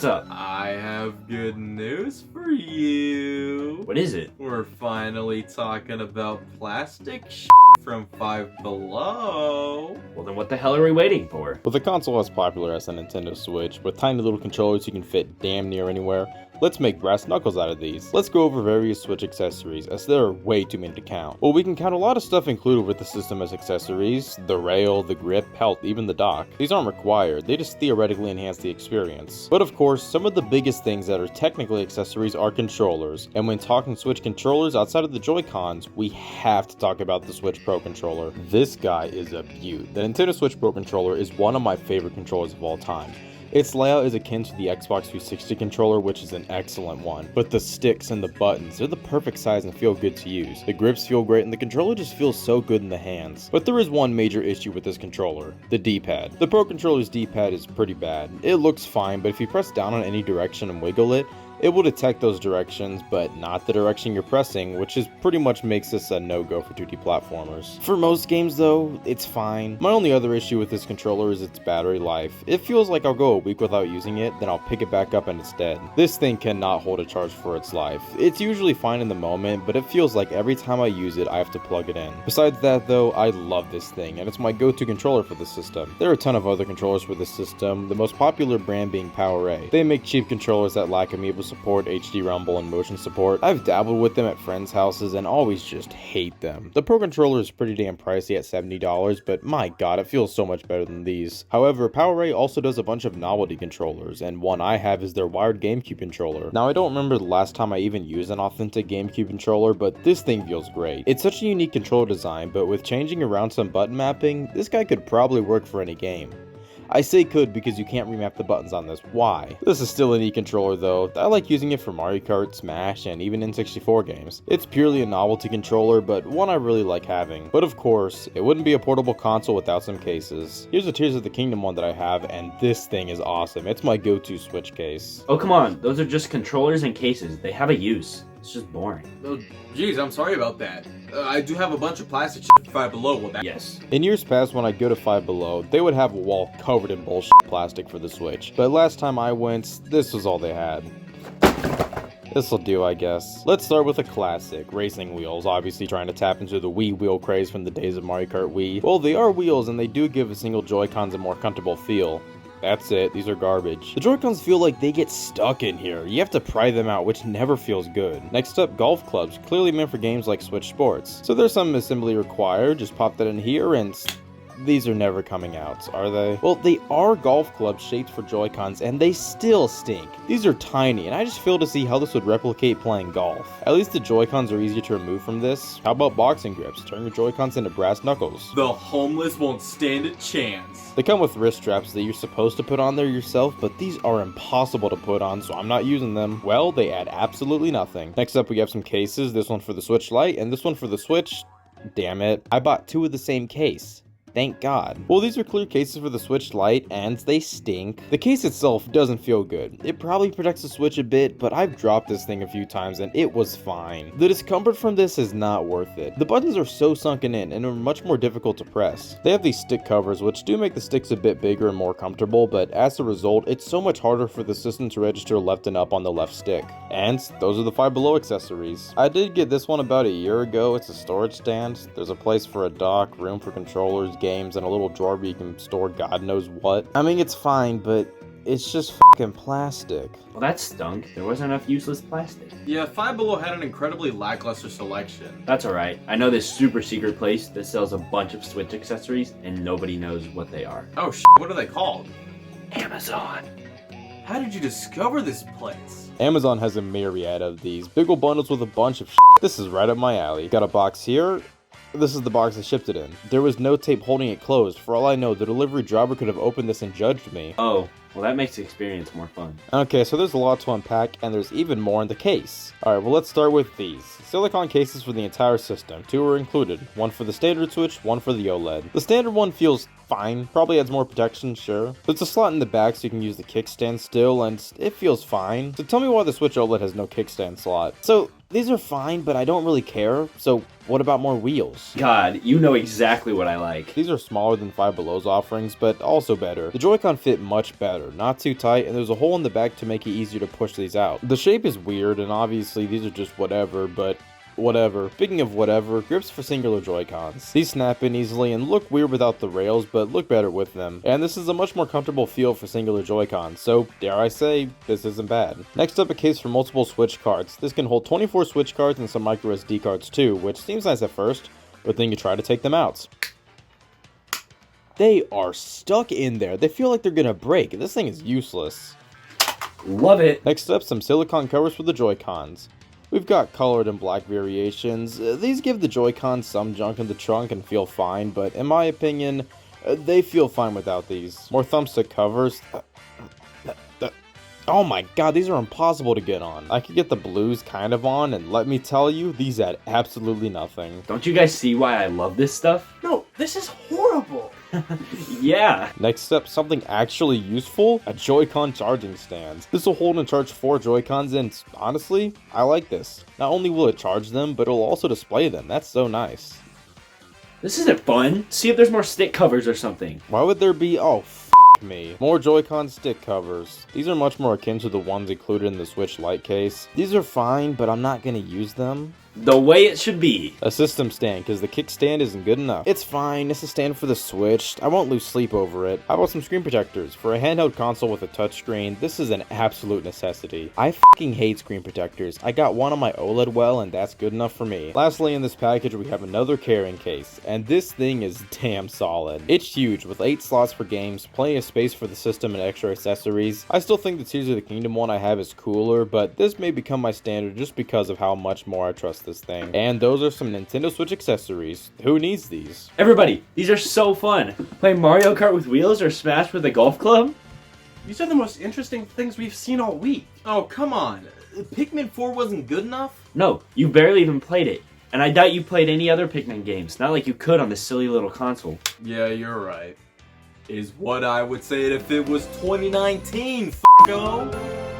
What's up? I have good news for you. What is it? We're finally talking about plastic from Five Below. Well, then what the hell are we waiting for? With a console as popular as the Nintendo Switch, with tiny little controllers you can fit damn near anywhere, let's make brass knuckles out of these. Let's go over various Switch accessories, as there are way too many to count. Well, we can count a lot of stuff included with the system as accessories: the rail, the grip, hell, even the dock. These aren't required, they just theoretically enhance the experience. But of course, some of the biggest things that are technically accessories are controllers, and when talking Switch controllers outside of the Joy-Cons, we have to talk about the Switch Pro Controller. This guy is a beaut. The Nintendo Switch Pro Controller is one of my favorite controllers of all time. Its layout is akin to the Xbox 360 controller, which is an excellent one, but the sticks and the buttons, they're the perfect size and feel good to use. The grips feel great and the controller just feels so good in the hands. But there is one major issue with this controller: the D-pad. The Pro Controller's D-pad is pretty bad. It looks fine, but if you press down on any direction and wiggle it, it will detect those directions, but not the direction you're pressing, which is pretty much makes this a no-go for 2D platformers. For most games though, it's fine. My only other issue with this controller is its battery life. It feels like I'll go a week without using it, then I'll pick it back up and it's dead. This thing cannot hold a charge for its life. It's usually fine in the moment, but it feels like every time I use it, I have to plug it in. Besides that though, I love this thing, and it's my go-to controller for the system. There are a ton of other controllers for this system, the most popular brand being PowerA. They make cheap controllers that lack amiibo support, HD rumble, and motion support. I've dabbled with them at friends' houses and always just hate them. The Pro Controller is pretty damn pricey at $70, but my god, it feels so much better than these. However, PowerA also does a bunch of novelty controllers, and one I have is their wired GameCube controller. Now, I don't remember the last time I even used an authentic GameCube controller, but this thing feels great. It's such a unique controller design, but with changing around some button mapping, this guy could probably work for any game. I say could because you can't remap the buttons on this. Why? This is still a neat controller though. I like using it for Mario Kart, Smash, and even N64 games. It's purely a novelty controller, but one I really like having. But of course, it wouldn't be a portable console without some cases. Here's a Tears of the Kingdom one that I have, and this thing is awesome. It's my go-to Switch case. Oh, come on. Those are just controllers and cases. They have a use. It's just boring. Oh, geez, I'm sorry about that. I do have a bunch of plastic Five Below. Well, that Yes. In years past, when I'd go to Five Below, they would have a wall covered in bullshit plastic for the Switch. But last time I went, this was all they had. This'll do, I guess. Let's start with a classic, racing wheels, obviously trying to tap into the Wii wheel craze from the days of Mario Kart Wii. Well, they are wheels and they do give a single Joy-Cons a more comfortable feel. That's it, these are garbage. The Joy-Cons feel like they get stuck in here. You have to pry them out, which never feels good. Next up, golf clubs, clearly meant for games like Switch Sports. So there's some assembly required, just pop that in here and these are never coming out, are they? Well, they are golf clubs shaped for Joy-Cons, and they still stink. These are tiny, and I just fail to see how this would replicate playing golf. At least the Joy-Cons are easier to remove from this. How about boxing grips? Turn your Joy-Cons into brass knuckles. the homeless won't stand a chance. They come with wrist straps that you're supposed to put on there yourself, but these are impossible to put on, so I'm not using them. Well, they add absolutely nothing. Next up, we have some cases. This one for the Switch Lite, and this one for the Switch. Damn it. I bought two of the same case. Thank God. Well, these are clear cases for the Switch Lite, and they stink. The case itself doesn't feel good. It probably protects the Switch a bit, but I've dropped this thing a few times and it was fine. The discomfort from this is not worth it. The buttons are so sunken in and are much more difficult to press. They have these stick covers, which do make the sticks a bit bigger and more comfortable, but as a result, it's so much harder for the system to register left and up on the left stick. And those are the Five Below accessories. I did get this one about a year ago. It's a storage stand. There's a place for a dock, room for controllers, games, and a little drawer where you can store God knows what. I mean, it's fine, but it's just fucking plastic. Well, that stunk. There wasn't enough useless plastic. Yeah, Five Below had an incredibly lackluster selection. That's alright. I know this super secret place that sells a bunch of Switch accessories, and nobody knows what they are. Oh what are they called? Amazon. How did you discover this place? Amazon has a myriad of these. Big ol' bundles with a bunch of This is right up my alley. Got a box here. This is the box I shipped it in. There was no tape holding it closed. For all I know, the delivery driver could have opened this and judged me. Oh, well, that makes the experience more fun. Okay, so there's a lot to unpack, and there's even more in the case. Alright, well, let's start with these. Silicone cases for the entire system. Two are included. One for the standard Switch, one for the OLED. The standard one feels fine. Probably adds more protection, sure. There's a slot in the back so you can use the kickstand still, and it feels fine. So tell me why the Switch OLED has no kickstand slot. So, these are fine, but I don't really care. So, What about more wheels? God, you know exactly what I like. These are smaller than Five Below's offerings, but also better. The Joy-Con fit much better, not too tight, and there's a hole in the back to make it easier to push these out. The shape is weird, and obviously these are just whatever, but whatever. Speaking of whatever, grips for singular Joy-Cons. These snap in easily and look weird without the rails, but look better with them. And this is a much more comfortable feel for singular Joy-Cons, so dare I say, this isn't bad. Next up, a case for multiple Switch cards. This can hold 24 Switch cards and some micro SD cards too, which seems nice at first, but then you try to take them out. They are stuck in there. They feel like they're gonna break. This thing is useless. Love it. Next up, some silicone covers for the Joy-Cons. We've got colored and black variations. These give the Joy-Cons some junk in the trunk and feel fine, but in my opinion, they feel fine without these. More thumbstick covers. Oh my god, these are impossible to get on. I could get the blues kind of on, and let me tell you, these add absolutely nothing. Don't you guys see why I love this stuff? No, this is horrible. Yeah. Next up, something actually useful, a Joy-Con charging stand. This will hold and charge 4 Joy-Cons, and honestly, I like this. Not only will it charge them, but it'll also display them. That's so nice. This isn't fun. See if there's more stick covers or something. Why would there be? Oh, me. More Joy-Con stick covers. These are much more akin to the ones included in the Switch Lite case. These are fine, but I'm not gonna use them. The way it should be. A system stand, because the kickstand isn't good enough. It's fine, it's a stand for the Switch. I won't lose sleep over it. How about some screen protectors? For a handheld console with a touchscreen, this is an absolute necessity. I fucking hate screen protectors. I got one on my OLED well, and that's good enough for me. Lastly, in this package, we have another carrying case, and this thing is damn solid. It's huge, with 8 slots for games, plenty of space for the system and extra accessories. I still think the Tears of the Kingdom one I have is cooler, but this may become my standard just because of how much more I trust this thing. And those are some Nintendo Switch accessories. Who needs these? Everybody, these are so fun. Play Mario Kart with wheels or Smash with a golf club? These are the most interesting things we've seen all week. Oh, come on. Pikmin 4 wasn't good enough? No, you barely even played it. And I doubt you played any other Pikmin games. Not like you could on this silly little console. Yeah, you're right. Is what I would say if it was 2019, f***o.